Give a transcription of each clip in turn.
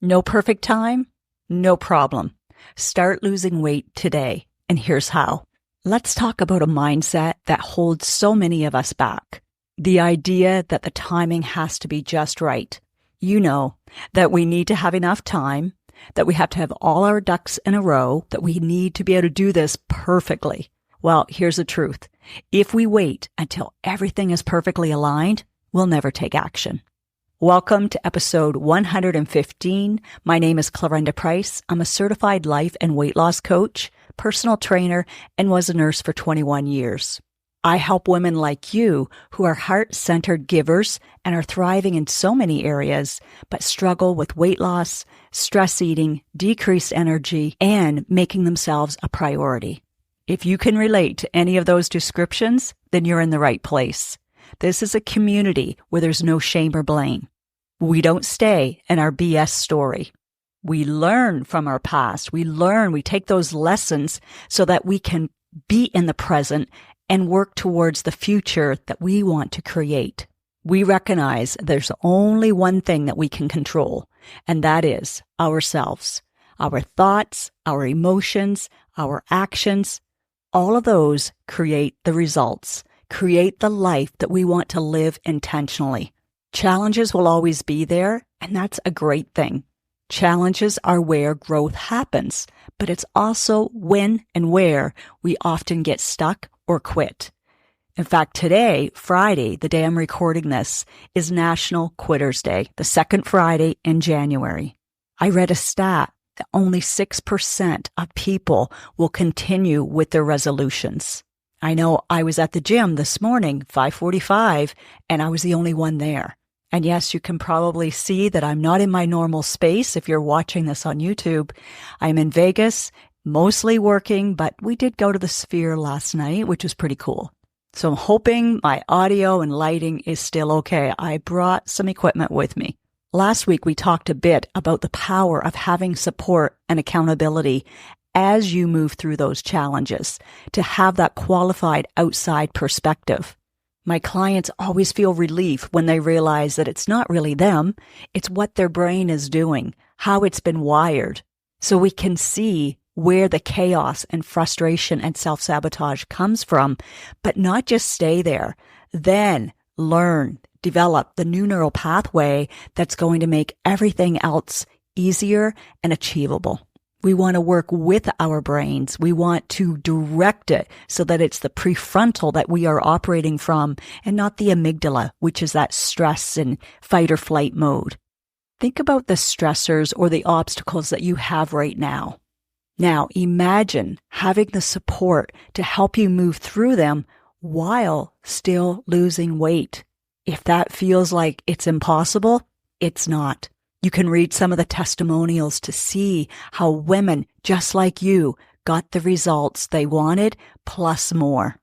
No perfect time? No problem. Start losing weight today, and here's how. Let's talk about a mindset that holds so many of us back. The idea that the timing has to be just right. You know, that we need to have enough time, that we have to have all our ducks in a row, that we need to be able to do this perfectly. Well, here's the truth. If we wait until everything is perfectly aligned, we'll never take action. Welcome to episode 115. My name is Clarenda Price. I'm a certified life and weight loss coach, personal trainer, and was a nurse for 21 years. I help women like you who are heart-centered givers and are thriving in so many areas, but struggle with weight loss, stress eating, decreased energy, and making themselves a priority. If you can relate to any of those descriptions, then you're in the right place. This is a community where there's no shame or blame. We don't stay in our BS story. We learn from our past. We take those lessons so that we can be in the present and work towards the future that we want to create. We recognize there's only one thing that we can control, and that is ourselves. Our thoughts, our emotions, our actions, all of those create the results, create the life that we want to live intentionally. Challenges will always be there, and that's a great thing. Challenges are where growth happens, but it's also when and where we often get stuck or quit. In fact, today, Friday, the day I'm recording this, is National Quitters Day, the second Friday in January. I read a stat that only 6% of people will continue with their resolutions. I know I was at the gym this morning, 5:45, and I was the only one there. And yes, you can probably see that I'm not in my normal space if you're watching this on YouTube. I'm in Vegas, mostly working, but we did go to the Sphere last night, which was pretty cool. So I'm hoping my audio and lighting is still okay. I brought some equipment with me. Last week, we talked a bit about the power of having support and accountability as you move through those challenges, to have that qualified outside perspective. My clients always feel relief when they realize that it's not really them, it's what their brain is doing, how it's been wired. So we can see where the chaos and frustration and self-sabotage comes from, but not just stay there. Then learn, develop the new neural pathway that's going to make everything else easier and achievable. We want to work with our brains. We want to direct it so that it's the prefrontal that we are operating from and not the amygdala, which is that stress and fight or flight mode. Think about the stressors or the obstacles that you have right now. Now, imagine having the support to help you move through them while still losing weight. If that feels like it's impossible, it's not. You can read some of the testimonials to see how women just like you got the results they wanted, plus more.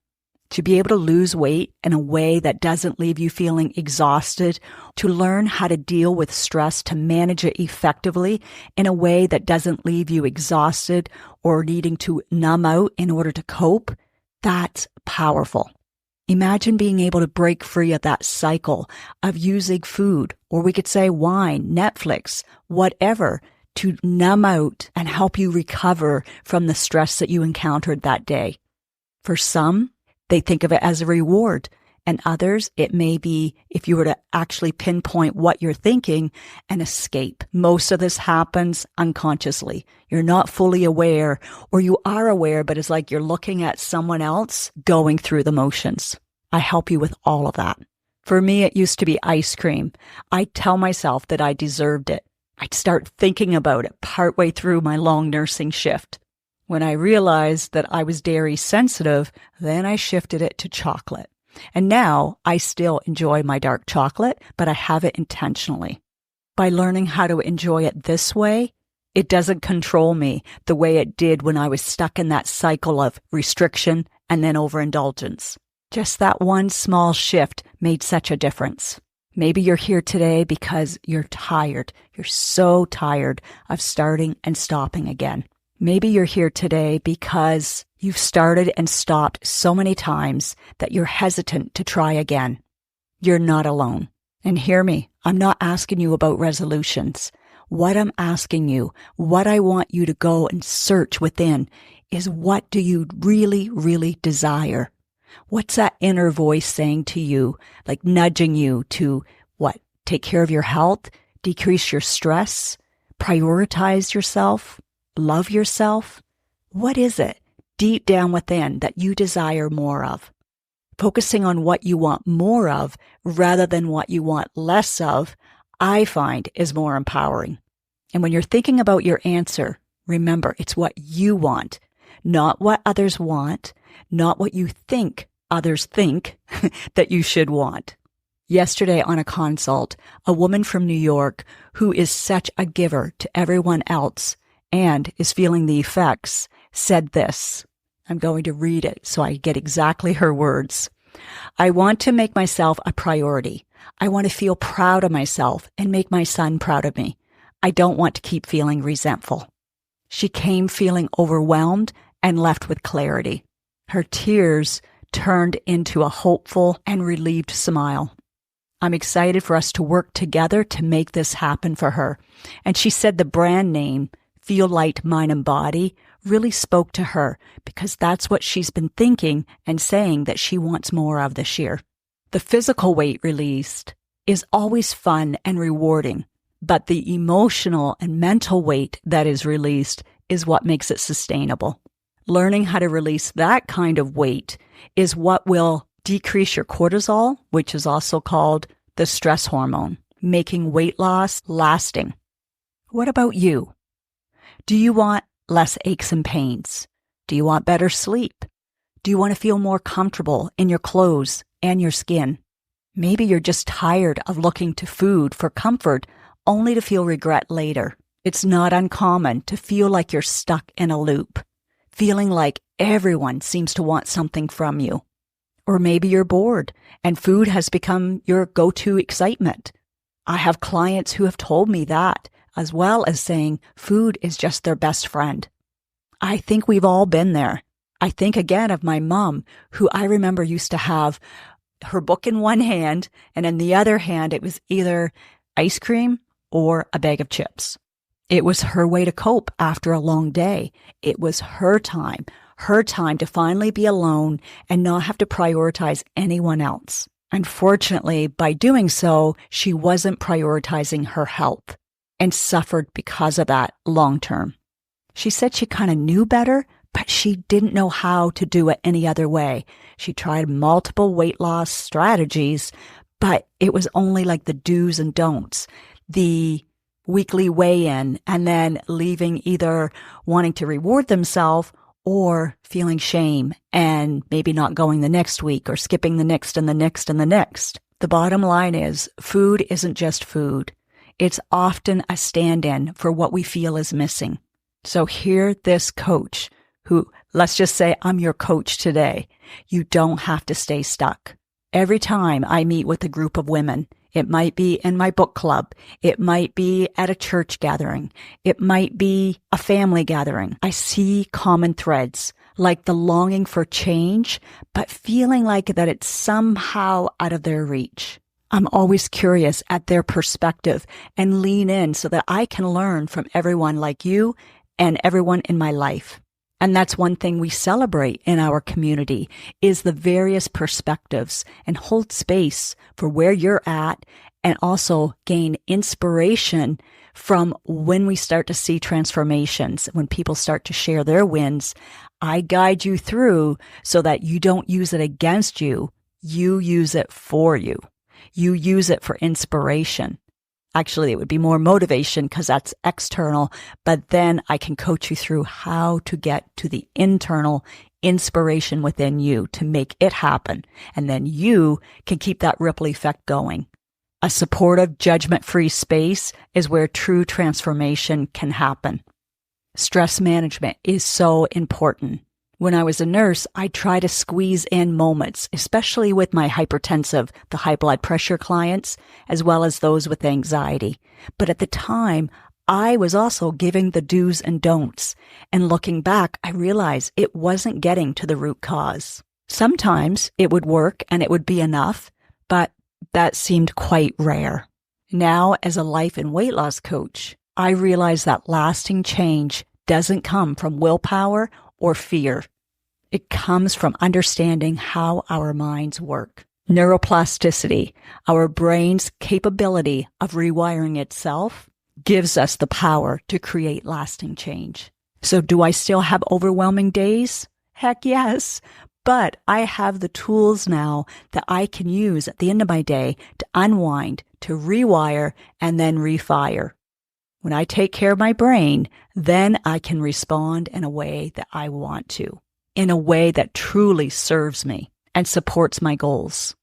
To be able to lose weight in a way that doesn't leave you feeling exhausted, to learn how to deal with stress, to manage it effectively in a way that doesn't leave you exhausted or needing to numb out in order to cope, that's powerful. Imagine being able to break free of that cycle of using food, or we could say wine, Netflix, whatever, to numb out and help you recover from the stress that you encountered that day. For some, they think of it as a reward, and others, it may be, if you were to actually pinpoint what you're thinking, an escape. Most of this happens unconsciously. You're not fully aware, or you are aware, but it's like you're looking at someone else going through the motions. I help you with all of that. For me, it used to be ice cream. I'd tell myself that I deserved it. I'd start thinking about it partway through my long nursing shift. When I realized that I was dairy sensitive, then I shifted it to chocolate. And now I still enjoy my dark chocolate, but I have it intentionally. By learning how to enjoy it this way, it doesn't control me the way it did when I was stuck in that cycle of restriction and then overindulgence. Just that one small shift made such a difference. Maybe you're here today because you're tired. You're so tired of starting and stopping again. Maybe you're here today because you've started and stopped so many times that you're hesitant to try again. You're not alone. And hear me, I'm not asking you about resolutions. What I'm asking you, what I want you to go and search within is, what do you really, really desire? What's that inner voice saying to you, like nudging you to what? Take care of your health, decrease your stress, prioritize yourself, love yourself. What is it deep down within that you desire more of? Focusing on what you want more of rather than what you want less of, I find, is more empowering. And when you're thinking about your answer, remember, it's what you want, not what others want, not what you think others think that you should want. Yesterday on a consult, a woman from New York who is such a giver to everyone else and is feeling the effects said this. I'm going to read it so I get exactly her words. I want to make myself a priority. I want to feel proud of myself and make my son proud of me. I don't want to keep feeling resentful. She came feeling overwhelmed and left with clarity. Her tears turned into a hopeful and relieved smile. I'm excited for us to work together to make this happen for her. And she said the brand name, Feel Light, Mind and Body, really spoke to her because that's what she's been thinking and saying that she wants more of this year. The physical weight released is always fun and rewarding, but the emotional and mental weight that is released is what makes it sustainable. Learning how to release that kind of weight is what will decrease your cortisol, which is also called the stress hormone, making weight loss lasting. What about you? Do you want less aches and pains? Do you want better sleep? Do you want to feel more comfortable in your clothes and your skin? Maybe you're just tired of looking to food for comfort only to feel regret later. It's not uncommon to feel like you're stuck in a loop, feeling like everyone seems to want something from you. Or maybe you're bored and food has become your go-to excitement. I have clients who have told me that, as well as saying food is just their best friend. I think we've all been there. I think again of my mom, who I remember used to have her book in one hand, and in the other hand, it was either ice cream or a bag of chips. It was her way to cope after a long day. It was her time to finally be alone and not have to prioritize anyone else. Unfortunately, by doing so, she wasn't prioritizing her health and suffered because of that long term. She said she kind of knew better, but she didn't know how to do it any other way. She tried multiple weight loss strategies, but it was only like the do's and don'ts. The weekly weigh-in and then leaving either wanting to reward themselves or feeling shame and maybe not going the next week or skipping the next and the next and the next. The bottom line is food isn't just food. It's often a stand-in for what we feel is missing. So hear this coach who, let's just say I'm your coach today. You don't have to stay stuck. Every time I meet with a group of women, it might be in my book club. It might be at a church gathering. It might be a family gathering. I see common threads, like the longing for change, but feeling like that it's somehow out of their reach. I'm always curious at their perspective and lean in so that I can learn from everyone like you and everyone in my life. And that's one thing we celebrate in our community is the various perspectives and hold space for where you're at and also gain inspiration from when we start to see transformations, when people start to share their wins. I guide you through so that you don't use it against you. You use it for you. You use it for inspiration. Actually, it would be more motivation because that's external, but then I can coach you through how to get to the internal inspiration within you to make it happen. And then you can keep that ripple effect going. A supportive, judgment-free space is where true transformation can happen. Stress management is so important. When I was a nurse, I try to squeeze in moments, especially with my hypertensive, the high blood pressure clients, as well as those with anxiety. But at the time, I was also giving the do's and don'ts. And looking back, I realized it wasn't getting to the root cause. Sometimes it would work and it would be enough, but that seemed quite rare. Now, as a life and weight loss coach, I realized that lasting change doesn't come from willpower or fear. It comes from understanding how our minds work. Neuroplasticity, our brain's capability of rewiring itself, gives us the power to create lasting change. So do I still have overwhelming days? Heck yes. But I have the tools now that I can use at the end of my day to unwind, to rewire, and then refire. When I take care of my brain, then I can respond in a way that I want to, in a way that truly serves me and supports my goals.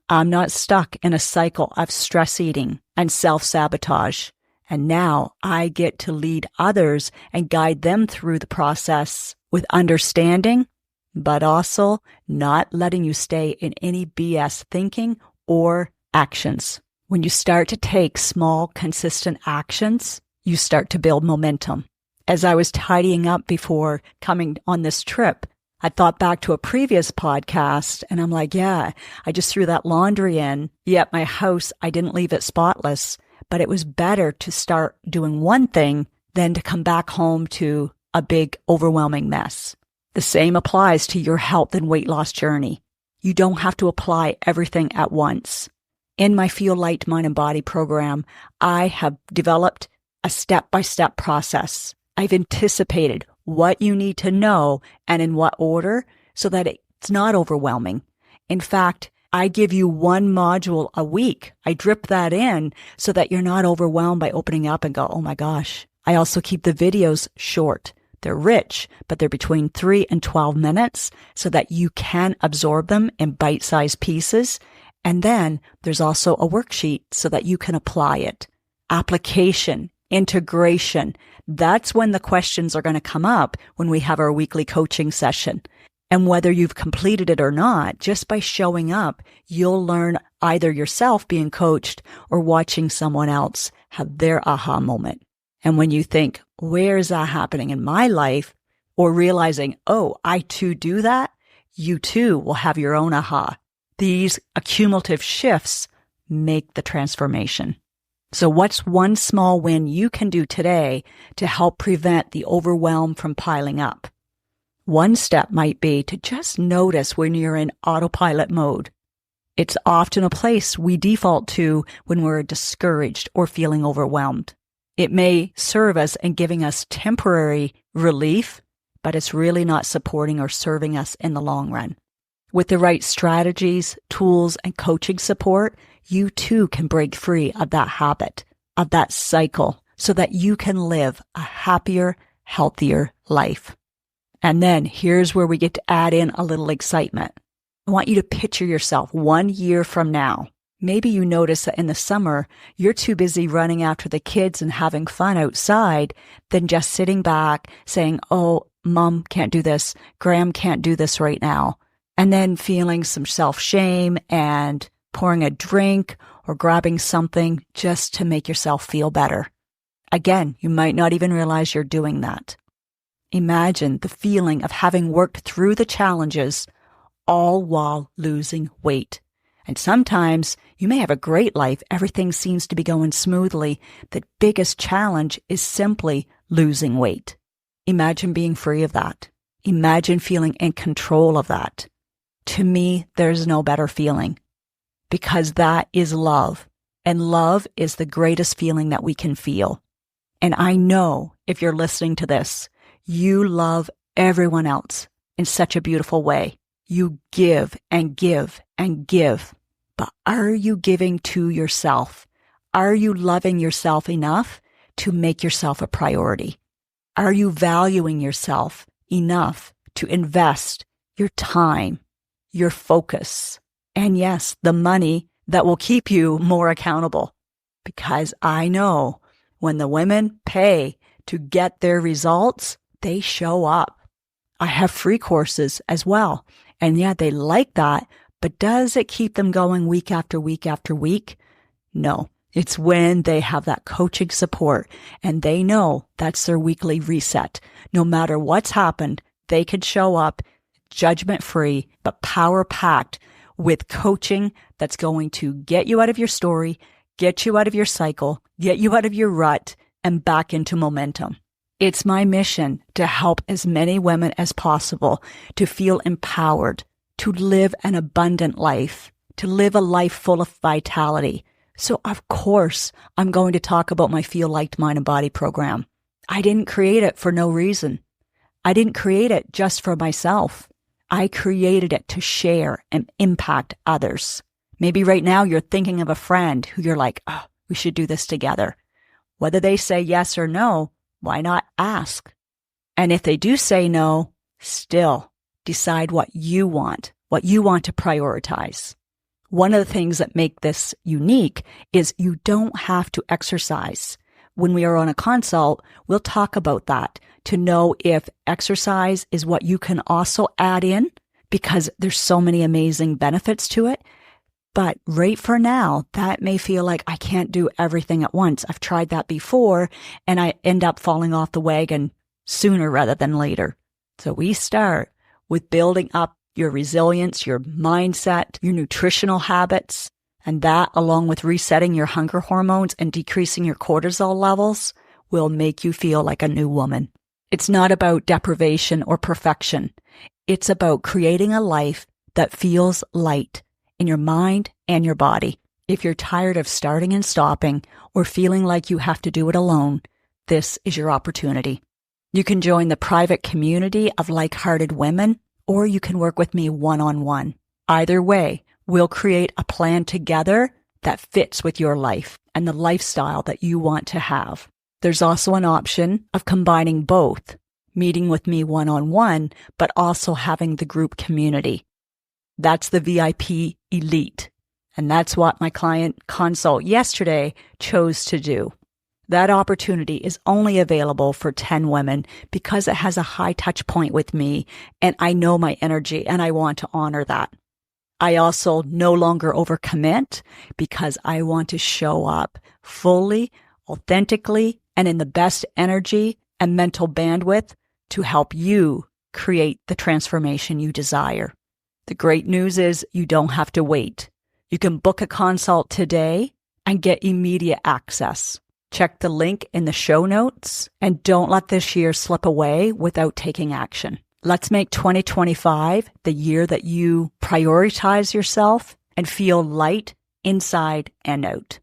I'm not stuck in a cycle of stress eating and self-sabotage. And now I get to lead others and guide them through the process with understanding, but also not letting you stay in any BS thinking or actions. When you start to take small, consistent actions, you start to build momentum. As I was tidying up before coming on this trip, I thought back to a previous podcast and I'm like, yeah, I just threw that laundry in. Yet my house, I didn't leave it spotless, but it was better to start doing one thing than to come back home to a big, overwhelming mess. The same applies to your health and weight loss journey. You don't have to apply everything at once. In my Feel Light Mind and Body program, I have developed a step-by-step process. I've anticipated what you need to know and in what order so that it's not overwhelming. In fact, I give you one module a week. I drip that in so that you're not overwhelmed by opening up and go, oh my gosh. I also keep the videos short. They're rich, but they're between 3 and 12 minutes so that you can absorb them in bite-sized pieces. And then there's also a worksheet so that you can apply it. Application, integration. That's when the questions are going to come up when we have our weekly coaching session. And whether you've completed it or not, just by showing up, you'll learn either yourself being coached or watching someone else have their aha moment. And when you think, where is that happening in my life? Or realizing, oh, I too do that, you too will have your own aha. These accumulative shifts make the transformation. So what's one small win you can do today to help prevent the overwhelm from piling up? One step might be to just notice when you're in autopilot mode. It's often a place we default to when we're discouraged or feeling overwhelmed. It may serve us in giving us temporary relief, but it's really not supporting or serving us in the long run. With the right strategies, tools, and coaching support, you too can break free of that habit, of that cycle, so that you can live a happier, healthier life. And then here's where we get to add in a little excitement. I want you to picture yourself 1 year from now. Maybe you notice that in the summer, you're too busy running after the kids and having fun outside than just sitting back saying, oh, Mom can't do this, Graham can't do this right now. And then feeling some self-shame and pouring a drink or grabbing something just to make yourself feel better. Again, you might not even realize you're doing that. Imagine the feeling of having worked through the challenges all while losing weight. And sometimes you may have a great life. Everything seems to be going smoothly. The biggest challenge is simply losing weight. Imagine being free of that. Imagine feeling in control of that. To me, there's no better feeling because that is love. And love is the greatest feeling that we can feel. And I know if you're listening to this, you love everyone else in such a beautiful way. You give and give and give. But are you giving to yourself? Are you loving yourself enough to make yourself a priority? Are you valuing yourself enough to invest your time, your focus, and yes, the money that will keep you more accountable? Because I know when the women pay to get their results, they show up. I have free courses as well. And yeah, they like that, but does it keep them going week after week after week? No, it's when they have that coaching support and they know that's their weekly reset. No matter what's happened, they could show up judgment-free, but power-packed with coaching that's going to get you out of your story, get you out of your cycle, get you out of your rut, and back into momentum. It's my mission to help as many women as possible to feel empowered, to live an abundant life, to live a life full of vitality. So of course, I'm going to talk about my Feel Liked Mind and Body program. I didn't create it for no reason. I didn't create it just for myself. I created it to share and impact others. Maybe right now you're thinking of a friend who you're like, oh, we should do this together. Whether they say yes or no, why not ask? And if they do say no, still decide what you want to prioritize. One of the things that make this unique is you don't have to exercise. When we are on a consult, we'll talk about that to know if exercise is what you can also add in, because there's so many amazing benefits to it. But right for now, that may feel like I can't do everything at once. I've tried that before and I end up falling off the wagon sooner rather than later. So we start with building up your resilience, your mindset, your nutritional habits, and that, along with resetting your hunger hormones and decreasing your cortisol levels, will make you feel like a new woman. It's not about deprivation or perfection. It's about creating a life that feels light in your mind and your body. If you're tired of starting and stopping or feeling like you have to do it alone, this is your opportunity. You can join the private community of like-hearted women, or you can work with me one-on-one. Either way, we'll create a plan together that fits with your life and the lifestyle that you want to have. There's also an option of combining both, meeting with me one-on-one, but also having the group community. That's the VIP Elite. And that's what my client consult yesterday chose to do. That opportunity is only available for 10 women because it has a high touch point with me and I know my energy and I want to honor that. I also no longer overcommit because I want to show up fully, authentically, and in the best energy and mental bandwidth to help you create the transformation you desire. The great news is you don't have to wait. You can book a consult today and get immediate access. Check the link in the show notes and don't let this year slip away without taking action. Let's make 2025 the year that you prioritize yourself and feel light inside and out.